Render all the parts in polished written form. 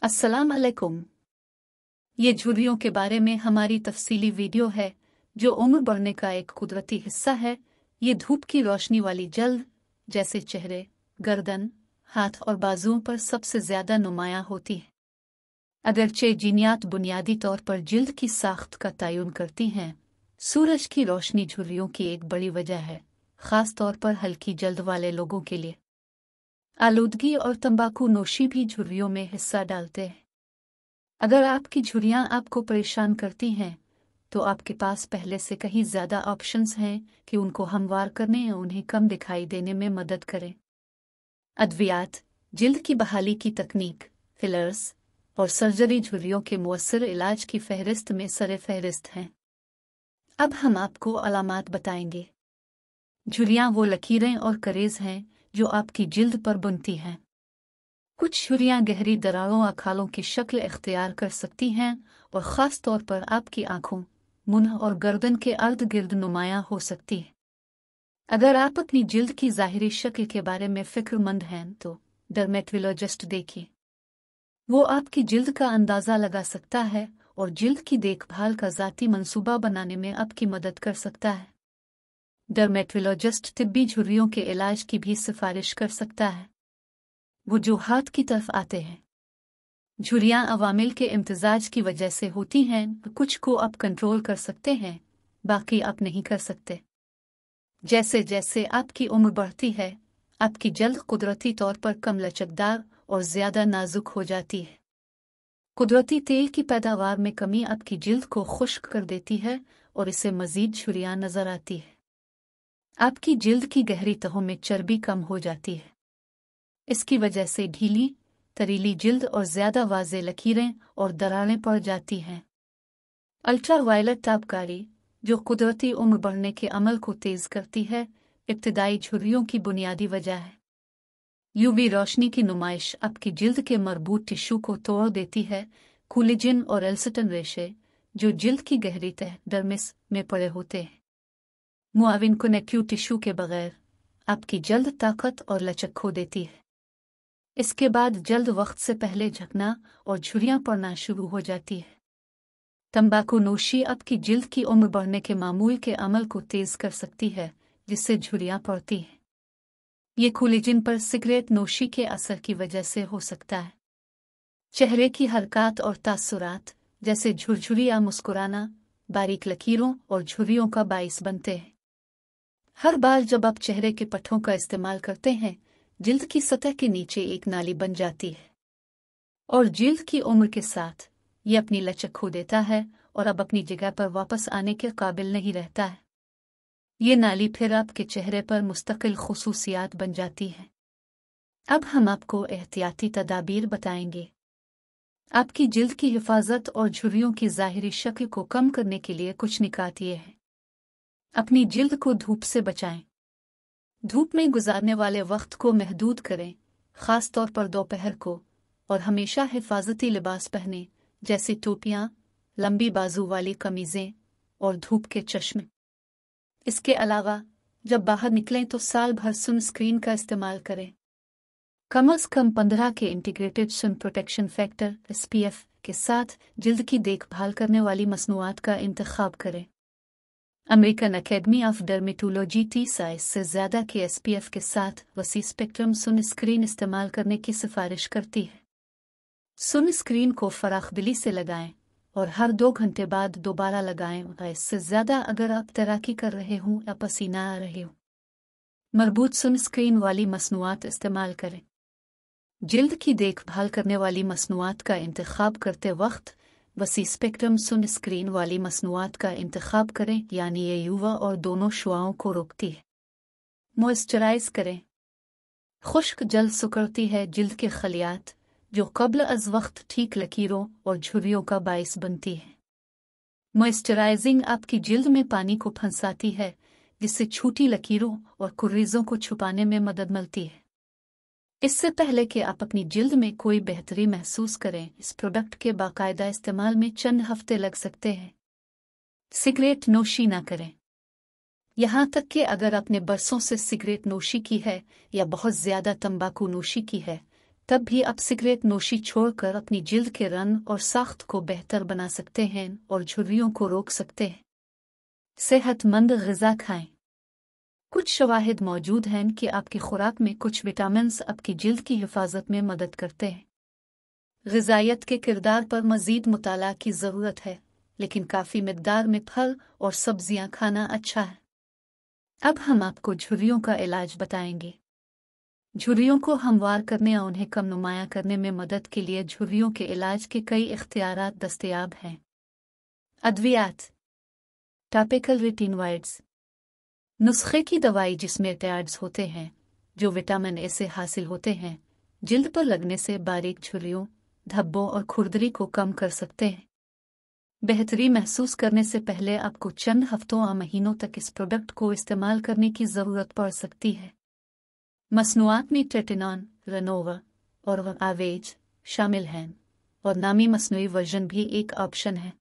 अस्सलाम अलैकुम। ये झुर्रियों के बारे में हमारी तफसीली वीडियो है जो उम्र बढ़ने का एक कुदरती हिस्सा है। ये धूप की रोशनी वाली जल्द जैसे चेहरे, गर्दन, हाथ और बाजुओं पर सबसे ज्यादा नुमायां होती है। अगरचे जीनियात बुनियादी तौर पर जिल्द की साख्त का तयन करती हैं, सूरज की रोशनी झुर्रियों की एक बड़ी वजह है, खास तौर पर हल्की जल्द वाले लोगों के लिए। आलूदगी और तंबाकू नोशी भी झुर्रियों में हिस्सा डालते हैं। अगर आपकी झुर्रियां आपको परेशान करती हैं तो आपके पास पहले से कहीं ज्यादा ऑप्शंस हैं कि उनको हमवार करने या उन्हें कम दिखाई देने में मदद करें। अद्वियात, जिल्द की बहाली की तकनीक, फिलर्स और सर्जरी झुर्रियों के मुअस्सर इलाज की फहरिस्त में सरे फहरिस्त हैं। अब हम आपको अलामात बताएंगे। झुर्रियां वो लकीरें और करेज हैं जो आपकी जिल्द पर बुनती हैं। कुछ झुर्रियां गहरी दरारों या खालों की शक्ल इख्तियार कर सकती हैं और ख़ास तौर पर आपकी आंखों, मुंह और गर्दन के अर्द गिर्द नुमायां हो सकती है। अगर आप अपनी जिल्द की ज़ाहिरी शक्ल के बारे में फ़िक्रमंद हैं तो डर्मेटोलॉजिस्ट देखिए। वो आपकी जिल्द का अंदाज़ा लगा सकता है और जिल्द की देखभाल का ज़ाती मंसूबा बनाने में आपकी मदद कर सकता है। डर्मेटोलॉजिस्ट तिब्बी झुर्रियों के इलाज की भी सिफारिश कर सकता है। वजूहात की तरफ आते हैं। झुर्रियां अवामिल के इम्तिजाज की वजह से होती हैं, कुछ को आप कंट्रोल कर सकते हैं, बाकी आप नहीं कर सकते। जैसे जैसे आपकी उम्र बढ़ती है, आपकी जल्द कुदरती तौर पर कम लचकदार और ज्यादा नाजुक हो जाती है। कुदरती तेल की पैदावार में कमी आपकी जिल्द को खुश्क कर देती है और इससे मजीद झुर्रियां नजर आती है। आपकी जिल्द की गहरी तहों में चर्बी कम हो जाती है। इसकी वजह से ढीली, तरीली जिल्द और ज्यादा वाज़े लकीरें और दरारें पड़ जाती हैं। अल्ट्रावायलेट तापकारी, जो कुदरती उम्र बढ़ने के अमल को तेज करती है, इब्तिदाई झुर्रियों की बुनियादी वजह है। यूवी रोशनी की नुमाइश आपकी जिल्द के मरबूत टिश्यू को तोड़ देती है। कोलेजन और एल्सटन रेशे, जो जिल्द की गहरी तह डर्मिस में पड़े होते हैं, मुआविन कनेक्टिव टिश्यू के बगैर आपकी जल्द ताकत और लचक खो देती है। इसके बाद जल्द वक्त से पहले झकना और झुर्रियां पड़ना शुरू हो जाती है। तंबाकू नोशी आपकी जिल्द की उम्र बढ़ने के मामूल के अमल को तेज कर सकती है, जिससे झुर्रियां पड़ती हैं। ये कोलेजन पर सिगरेट नोशी के असर की वजह से हो सकता है। चेहरे की हरकत और तासुरात, जैसे झुरझुरी या मुस्कुराना, बारीक लकीरों और झुर्रियों का बाइस बनते हैं। हर बार जब आप चेहरे के पट्टों का इस्तेमाल करते हैं, जिल्द की सतह के नीचे एक नाली बन जाती है और जिल्द की उम्र के साथ ये अपनी लचक खो देता है और अब अपनी जगह पर वापस आने के काबिल नहीं रहता है। ये नाली फिर आपके चेहरे पर मुस्तकिल खुसूसियात बन जाती है। अब हम आपको एहतियाती तदाबीर बताएंगे। आपकी जिल्द की हिफाजत और झुर्रियों की ज़ाहिरी शक्ल को कम करने के लिए कुछ निकात ये हैं। अपनी जिल्द को धूप से बचाएं। धूप में गुजारने वाले वक्त को महदूद करें, खास तौर पर दोपहर को, और हमेशा हिफाजती लिबास पहने, जैसे टोपियां, लंबी बाजू वाली कमीजें और धूप के चश्मे। इसके अलावा जब बाहर निकलें तो साल भर सनस्क्रीन का इस्तेमाल करें। कम से कम 15 के integrated sun protection factor SPF के साथ जिल्द की देखभाल करने वाली मसनूआत का इंतखाब करें। अमेरिकन एकेडमी ऑफ डर्मेटोलॉजी 30 से ज़्यादा के SPF के साथ वसी स्पेक्ट्रम सनस्क्रीन इस्तेमाल करने की सिफारिश करती है। सनस्क्रीन को फराखदिली से लगाएं और हर 2 घंटे बाद दोबारा लगाएं, इससे ज़्यादा अगर आप तैराकी कर रहे हों या पसीना आ रहे हो। मरबूत सनस्क्रीन वाली मसनूआत इस्तेमाल करें। जिल्द की देखभाल करने वाली मसनूआत का इंतखाब करते वक्त वसी स्पेक्ट्रम सनस्क्रीन वाली मसनूआत का इंतखाब करें, यानी ये युवा और दोनों शुआओं को रोकती है। मॉइस्चराइज करें। खुश्क जल्द सुकड़ती है जिल्द के खलियात, जो कब्ल अज वक्त ठीक लकीरों और झुर्रियों का बाइस बनती है। मॉइस्चराइजिंग आपकी जिल्द में पानी को फंसाती है, जिससे छोटी लकीरों और कुर्रीजों को छुपाने में मदद मिलती है। इससे पहले कि आप अपनी जिल्द में कोई बेहतरी महसूस करें, इस प्रोडक्ट के बाकायदा इस्तेमाल में चंद हफ्ते लग सकते हैं। सिगरेट नोशी ना करें। यहाँ तक कि अगर आपने बरसों से सिगरेट नोशी की है या बहुत ज्यादा तंबाकू नोशी की है, तब भी आप सिगरेट नोशी छोड़कर अपनी जिल्द के रंग और साख्त को बेहतर बना सकते हैं और झुर्रियों को रोक सकते हैं। सेहतमंद ग़िज़ा खाएं। कुछ शवाहिद मौजूद हैं कि आपकी खुराक में कुछ विटामिन्स आपकी जिल्द की हिफाजत में मदद करते हैं। ग़िज़ाइयत के किरदार पर मज़ीद मुताला की ज़रूरत है, लेकिन काफ़ी मिक़दार में फल और सब्ज़ियाँ खाना अच्छा है। अब हम आपको झुर्रियों का इलाज बताएंगे। झुर्रियों को हमवार करने और उन्हें कम नुमाया करने में मदद के लिए झुर्रियों के इलाज के कई इख्तियारात दस्तयाब हैं। अद्वियात, टॉपिकल रेटिनॉइड्स, नुस्खे की दवाई जिसमें टैड्स होते हैं जो विटामिन ए से हासिल होते हैं, जिल्द पर लगने से बारीक झुर्रियों, धब्बों और खुरदरी को कम कर सकते हैं। बेहतरी महसूस करने से पहले आपको चंद हफ्तों या महीनों तक इस प्रोडक्ट को इस्तेमाल करने की ज़रूरत पड़ सकती है। मसनूआत में ट्रेटिनॉन, रेनोवा और आवेज शामिल हैं और नामी मसनूई वर्जन भी एक ऑप्शन है।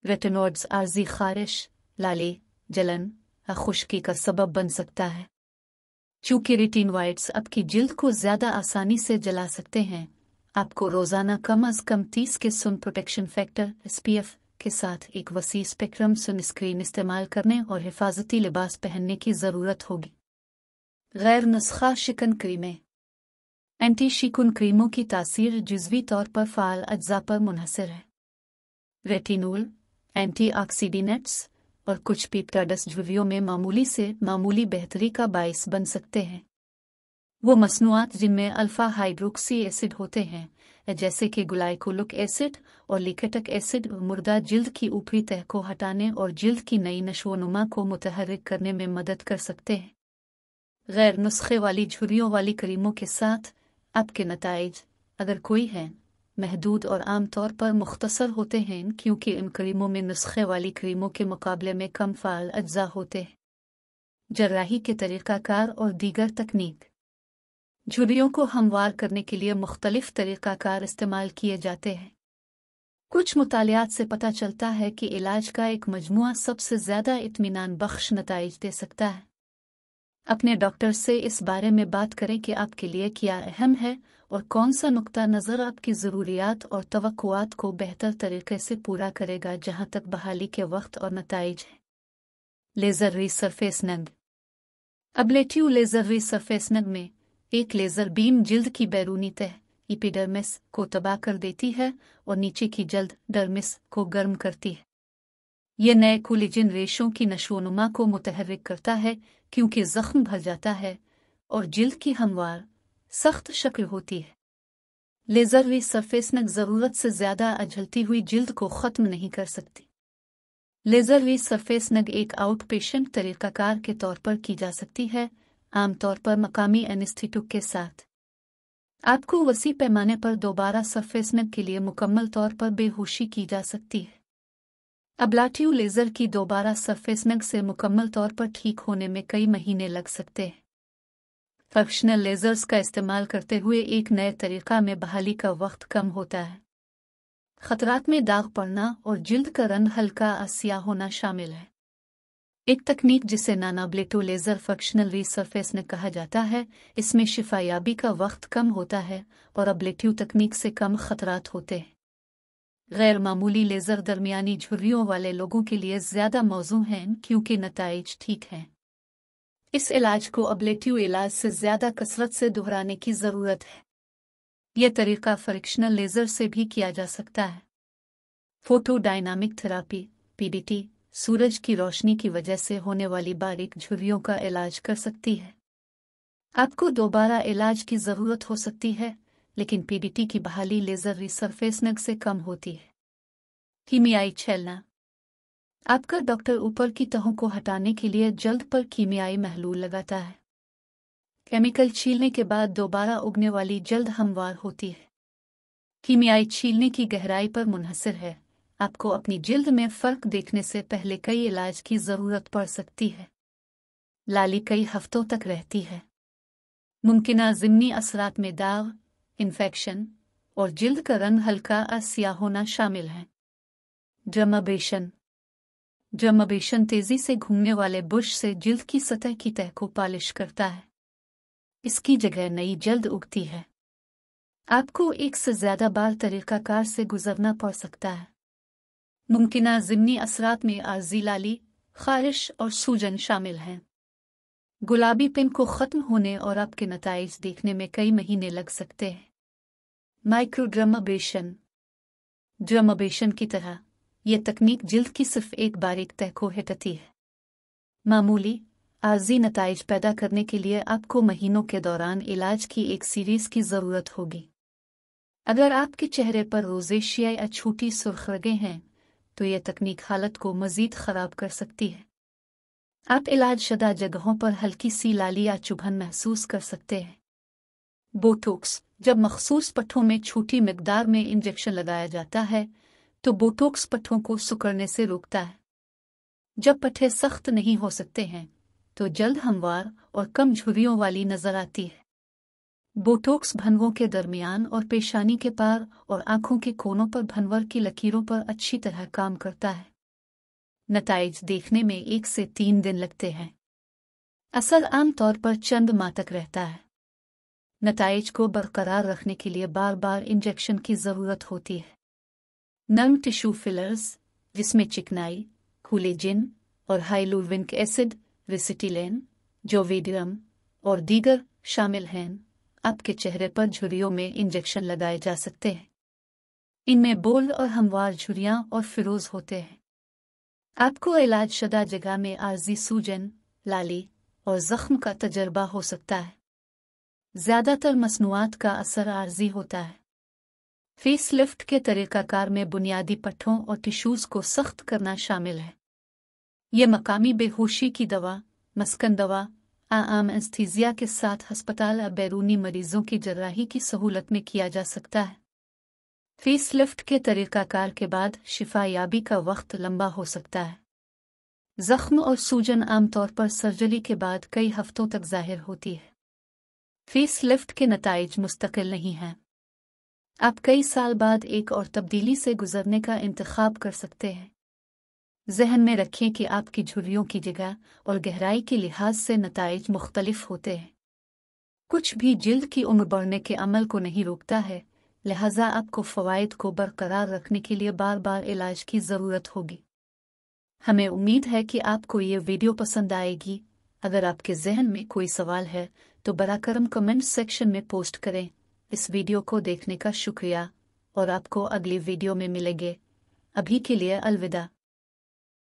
रेटिनॉइड्स आर्जी खारिश, लाली, जलन या खुश्की का सबब बन सकता है। चूँकि रेटिनॉइड्स आपकी जिल्द को ज़्यादा आसानी से जला सकते हैं, आपको रोज़ाना कम अज़ कम 30 के सन प्रोटेक्शन फैक्टर (SPF) के साथ एक वसी स्पेक्ट्रम सनस्क्रीन इस्तेमाल करने और हिफाजती लिबास पहनने की ज़रूरत होगी। गैर नुस्खा शिकन क्रीमें। एंटी शिकुन क्रीमों की तासीर जुज़वी तौर पर फ़ाल अज्जा पर मुनहसर है। रेटिनोल, एंटीऑक्सीडेंट्स और कुछ पेप्टाइड्स झुर्रियों में मामूली से मामूली बेहतरी का बाइस बन सकते हैं। वो मसनूआत जिनमें अल्फ़ा हाइड्रोक्सी एसिड होते हैं, जैसे कि ग्लाइकोलिक एसिड और लिकेटिक एसिड, मुर्दा जिल्द की ऊपरी तह को हटाने और जिल्द की नई नशोनुमा को मुतहर्रिक करने में मदद कर सकते हैं। गैर नुस्खे वाली झुर्रियों वाली क्रीमों के साथ आपके नताइज, अगर कोई हैं, महदूद और आम तौर पर मुख्तसर होते हैं, क्योंकि इन क्रीमों में नुस्खे वाली क्रीमों के मुकाबले में कम फ़ाल अज्जा होते हैं। जर्राही के तरीक़ाकार और दीगर तकनीक। झुर्रियों को हमवार करने के लिए मुख्तलिफ तरीक़ाकार इस्तेमाल किए जाते हैं। कुछ मुतालियात से पता चलता है कि इलाज का एक मजमुआ सबसे ज़्यादा इत्मीनान बख्श नताइज दे सकता है। अपने डॉक्टर से इस बारे में बात करें कि आपके लिए क्या अहम है और कौन सा नुक्ता नज़र आपकी ज़रूरियात और तवक्कुआत को बेहतर तरीके से पूरा करेगा, जहाँ तक बहाली के वक्त और नताइज हैं। लेज़र रीसरफेसनिंग। अब्लेटिव लेज़र रीसरफेसनिंग में एक लेज़र बीम जिल्द की बैरूनी तह एपिडर्मिस को तबाह कर देती है और नीचे की जल्द डर्मिस को गर्म करती है। यह नए कोलेजन रेशों की नशोनुमा को मुतहर्रिक करता है, क्योंकि ज़ख्म भर जाता है और जिल्द की हमवार सख्त शक्ल होती है। लेज़र रीसरफेसनिंग ज़रूरत से ज़्यादा अझलती हुई जिल्द को ख़त्म नहीं कर सकती। लेज़र रीसरफेसनिंग एक आउटपेशेंट तरीक़ाकार के तौर पर की जा सकती है, आमतौर पर मकामी एनेस्थेटिक के साथ। आपको वसी पैमाने पर दोबारा सरफेसनिंग के लिए मुकम्मल तौर पर बेहोशी की जा सकती है। अब्लाटिव लेज़र की दोबारा सरफेसनिंग से मुकम्मल तौर पर ठीक होने में कई महीने लग सकते हैं। फंक्शनल लेज़र्स का इस्तेमाल करते हुए एक नए तरीक़ा में बहाली का वक्त कम होता है। ख़तरात में दाग पड़ना और जिल्द का रंग हल्का स्याह होना शामिल है। एक तकनीक जिसे नानाब्लेटो लेज़र फंक्शनल रीसरफेसनिंग कहा जाता है, इसमें शिफायाबी का वक्त कम होता है और अब्लेटिव तकनीक से कम ख़तरात होते हैं। गैर मामूली लेज़र दरमियानी झुर्रियों वाले लोगों के लिए ज़्यादा मौजू हैं, क्योंकि नताइज ठीक हैं। इस इलाज को अब्लेटिव इलाज से ज़्यादा कसरत से दोहराने की ज़रूरत है। यह तरीक़ा फ्रिक्शनल लेज़र से भी किया जा सकता है। फोटोडायनामिक थेरापी (PDT) सूरज की रोशनी की वजह से होने वाली बारीक झुर्रियों का इलाज कर सकती है। आपको दोबारा इलाज की ज़रूरत हो सकती है, लेकिन PDT की बहाली लेज़र रीसरफेसनिंग से कम होती है। कीमियाई छेलना। आपका डॉक्टर ऊपर की तहों को हटाने के लिए जल्द पर कीमियाई महलूल लगाता है। केमिकल छीलने के बाद दोबारा उगने वाली जल्द हमवार होती है। कीमियाई छीलने की गहराई पर मुनहसर है। आपको अपनी जिल्द में फ़र्क देखने से पहले कई इलाज की ज़रूरत पड़ सकती है। लाली कई हफ्तों तक रहती है। मुमकिना ज़िमनी असरात में दाग, इन्फेक्शन और जिल्द का रंग हल्का स्याह होना शामिल हैं। ड्रमब्रेशन। ड्रमब्रेशन तेज़ी से घूमने वाले बुश से जिल्द की सतह की तह को पॉलिश करता है। इसकी जगह नई जल्द उगती है। आपको एक से ज़्यादा बार तरीक़ाकार से गुजरना पड़ सकता है। मुमकिना ज़िमनी असरात में आर्जी लाली, ख़ारिश और सूजन शामिल हैं। गुलाबी पिन को ख़त्म होने और आपके नताइज देखने में कई महीने लग सकते हैं। माइक्रोड्रमाब्रेशन। ड्रमाब्रेशन की तरह यह तकनीक जिल्द की सिर्फ एक बारीक तह को हटाती है। मामूली आर्जी नताइज पैदा करने के लिए आपको महीनों के दौरान इलाज की एक सीरीज़ की ज़रूरत होगी। अगर आपके चेहरे पर रोज़ेशिया या छोटी सुर्ख रगें हैं तो यह तकनीक हालत को मज़ीद ख़राब कर सकती है। आप इलाज शुदा जगहों पर हल्की सी लाली या चुभन महसूस कर सकते हैं। बोटॉक्स। जब मखसूस पट्टों में छोटी मिकदार में इंजेक्शन लगाया जाता है तो बोटॉक्स पट्टों को सिकुड़ने से रोकता है। जब पट्टे सख्त नहीं हो सकते हैं तो जल्द हमवार और कम झुर्रियों वाली नज़र आती है। बोटॉक्स भंवों के दरमियान और पेशानी के पार और आंखों के कोनों पर भंवर की लकीरों पर अच्छी तरह काम करता है। नताइज देखने में 1 से 3 दिन लगते हैं। असर आम तौर पर चंद माह तक रहता है। नताइज को बरकरार रखने के लिए बार बार इंजेक्शन की ज़रूरत होती है। नर्म टिश्यू फिलर्स, जिसमें चिकनाई, कोलेजन और हाइलुरोनिक एसिड, विसिटिलेन, जोविडियम और दीगर शामिल हैं, आपके चेहरे पर झुर्रियों में इंजेक्शन लगाए जा सकते हैं। इनमें बोल्ड और हमवार झुर्रियाँ और फिरोज होते हैं। आपको इलाज शुदा जगह में आर्जी सूजन, लाली और ज़ख्म का तजर्बा हो सकता है। ज़्यादातर मसनूआत का असर आर्जी होता है। फेस लिफ्ट के तरीक़ाकार में बुनियादी पट्टों और टिश्यूज़ को सख्त करना शामिल है। ये मकामी बेहोशी की दवा, मस्कन दवा, आम एनेस्थीसिया के साथ अस्पताल या बैरूनी मरीजों की जर्राही की सहूलत में किया जा सकता है। फेस लिफ्ट के तरीक़ाकार के बाद शिफा याबी का वक्त लंबा हो सकता है। ज़ख्म और सूजन आमतौर पर सर्जरी के बाद कई हफ्तों तक ज़ाहिर होती है। फेस लिफ्ट के नताइज मुस्तकिल नहीं हैं। आप कई साल बाद एक और तब्दीली से गुजरने का इंतखाब कर सकते हैं। ज़हन में रखें कि आपकी झुर्रियों की जगह और गहराई के लिहाज से नताइज मुख्तलिफ होते हैं। कुछ भी जिल्द की उम्र बढ़ने के अमल को नहीं रोकता है, लिहाजा आपको फ़वाइद को बरकरार रखने के लिए बार बार इलाज की ज़रूरत होगी। हमें उम्मीद है कि आपको ये वीडियो पसंद आएगी। अगर आपके जहन में कोई सवाल है तो बराकरम कमेंट सेक्शन में पोस्ट करें। इस वीडियो को देखने का शुक्रिया और आपको अगली वीडियो में मिलेंगे। अभी के लिए अलविदा।